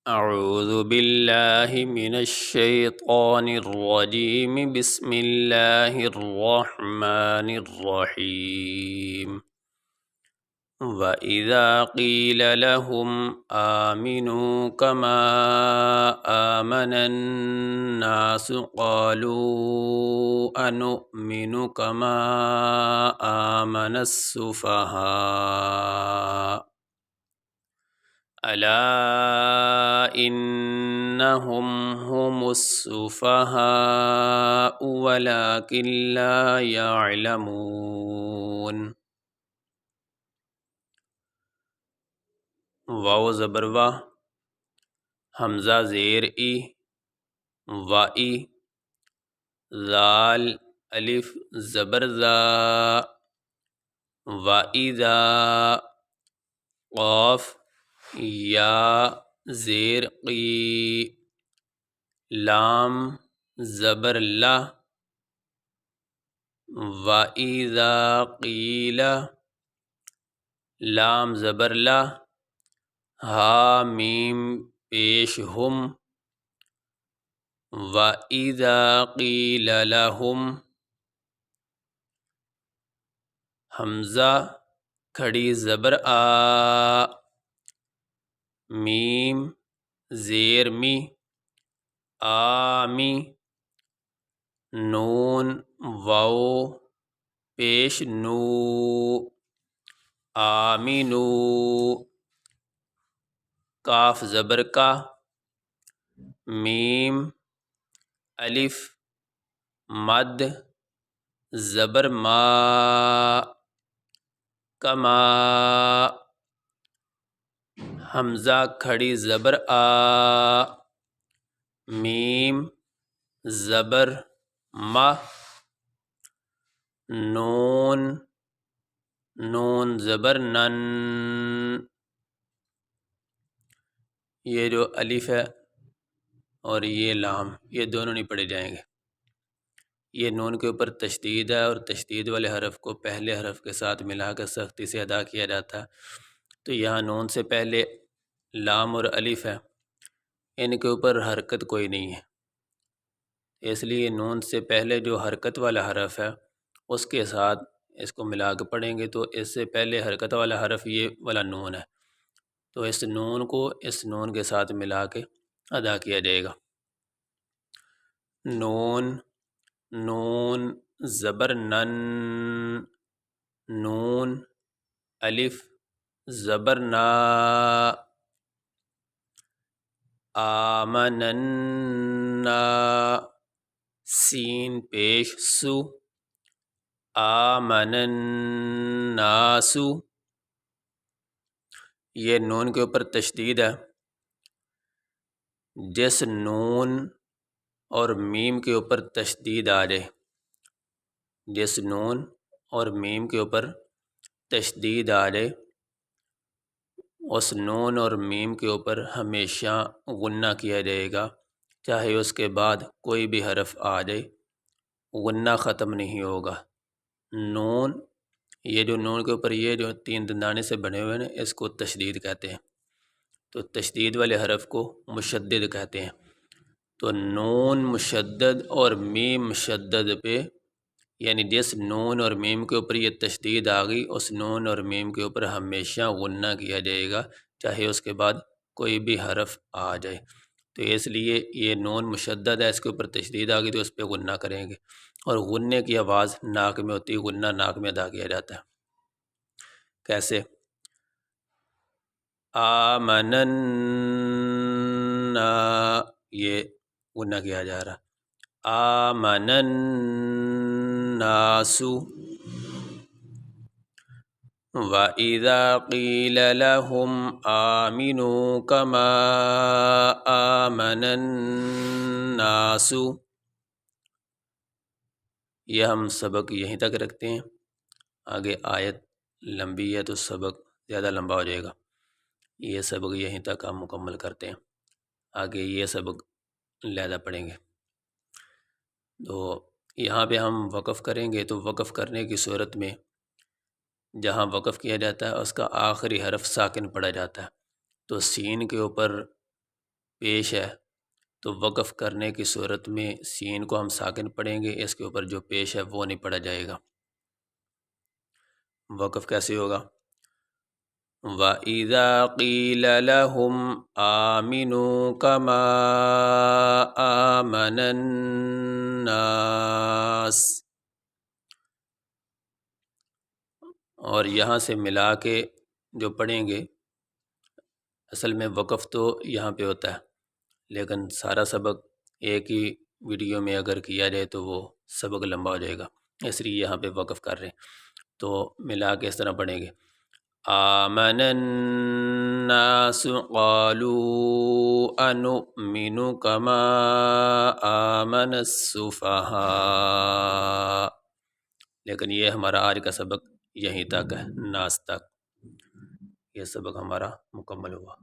اعوذ باللہ من الشیطان الرجیم بسم اللہ الرحمن الرحیم وَإِذَا قِيلَ لَهُمْ آمِنُوا كَمَا آمَنَ النَّاسُ قَالُوا أَنُؤْمِنُ كَمَا آمَنَ السُّفَهَاءُ أَلَا إِنَّهُمْ هُمُ السُّفَهَاءُ وَلَكِنْ لَا يَعْلَمُونَ واو زبر وا، حمزہ زیر ای، وائی، ذال الف زبر زا، وَإِذَا، قاف یا زیر قی، لام زبر لا، وَإِذَا قِیل، لام زبر لا، ہا میم پیش ہم، وَإِذَا قِیلَ لَهُمْ، حمزہ کھڑی زبر آ، میم زیر می، آمی، نون واو پیش نو، آمینو، کاف زبر کا، میم الف مد زبر ما، کما، حمزہ کھڑی زبر آ، میم زبر ما، نون، نون زبر نن، یہ جو الف ہے اور یہ لام، یہ دونوں نہیں پڑھے جائیں گے۔ یہ نون کے اوپر تشدید ہے اور تشدید والے حرف کو پہلے حرف کے ساتھ ملا کر سختی سے ادا کیا جاتا ہے، تو یہاں نون سے پہلے لام اور الف ہے، ان کے اوپر حرکت کوئی نہیں ہے، اس لیے نون سے پہلے جو حرکت والا حرف ہے اس کے ساتھ اس کو ملا کے پڑھیں گے، تو اس سے پہلے حرکت والا حرف یہ والا نون ہے، تو اس نون کو اس نون کے ساتھ ملا کے ادا کیا جائے گا۔ نون، نون زبر نن، نون الف زبر نا، آمننا، سین پیش سو، آمن الناس، یہ نون کے اوپر تشدید ہے، جس نون اور میم کے اوپر تشدید آ جائے، جس نون اور میم کے اوپر تشدید آ جائے اس نون اور میم کے اوپر ہمیشہ غنہ کیا جائے گا، چاہے اس کے بعد کوئی بھی حرف آ جائے غنہ ختم نہیں ہوگا۔ نون، یہ جو نون کے اوپر یہ جو تین دندانے سے بنے ہوئے ہیں اس کو تشدید کہتے ہیں، تو تشدید والے حرف کو مشدد کہتے ہیں، تو نون مشدد اور میم مشدد پہ، یعنی جس نون اور میم کے اوپر یہ تشدید آ گئی اس نون اور میم کے اوپر ہمیشہ غنہ کیا جائے گا، چاہے اس کے بعد کوئی بھی حرف آ جائے، تو اس لیے یہ نون مشدد ہے، اس کے اوپر تشدید آ گئی تو اس پہ غنہ کریں گے، اور غنے کی آواز ناک میں ہوتی ہے، غنہ ناک میں ادا کیا جاتا ہے۔ کیسے؟ آمننا، یہ غنہ کیا جا رہا، آمن الناس، وَإِذَا قِيلَ لَهُمْ آمِنُوا كَمَا آمَنَ النَّاسُ۔ یہ ہم سبق یہیں تک رکھتے ہیں، آگے آیت لمبی ہے تو سبق زیادہ لمبا ہو جائے گا، یہ سبق یہیں تک ہم مکمل کرتے ہیں، آگے یہ سبق علیحدہ پڑھیں گے۔ تو یہاں پہ ہم وقف کریں گے، تو وقف کرنے کی صورت میں جہاں وقف کیا جاتا ہے اس کا آخری حرف ساکن پڑھا جاتا ہے، تو سین کے اوپر پیش ہے تو وقف کرنے کی صورت میں سین کو ہم ساکن پڑھیں گے، اس کے اوپر جو پیش ہے وہ نہیں پڑھا جائے گا۔ وقف کیسے ہوگا؟ وَإِذَا قِيلَ لَهُمْ آمِنُوا كَمَا آمَنَ النَّاسُ، اور یہاں سے ملا کے جو پڑھیں گے، اصل میں وقف تو یہاں پہ ہوتا ہے، لیکن سارا سبق ایک ہی ویڈیو میں اگر کیا جائے تو وہ سبق لمبا ہو جائے گا، اس لیے یہاں پہ وقف کر رہے ہیں۔ تو ملا کے اس طرح پڑھیں گے، آمن الناس قالوا انؤمن كما آمن السفہاء، لیکن یہ ہمارا آج کا سبق یہیں تک ہے، ناس تک، یہ سبق ہمارا مکمل ہوا۔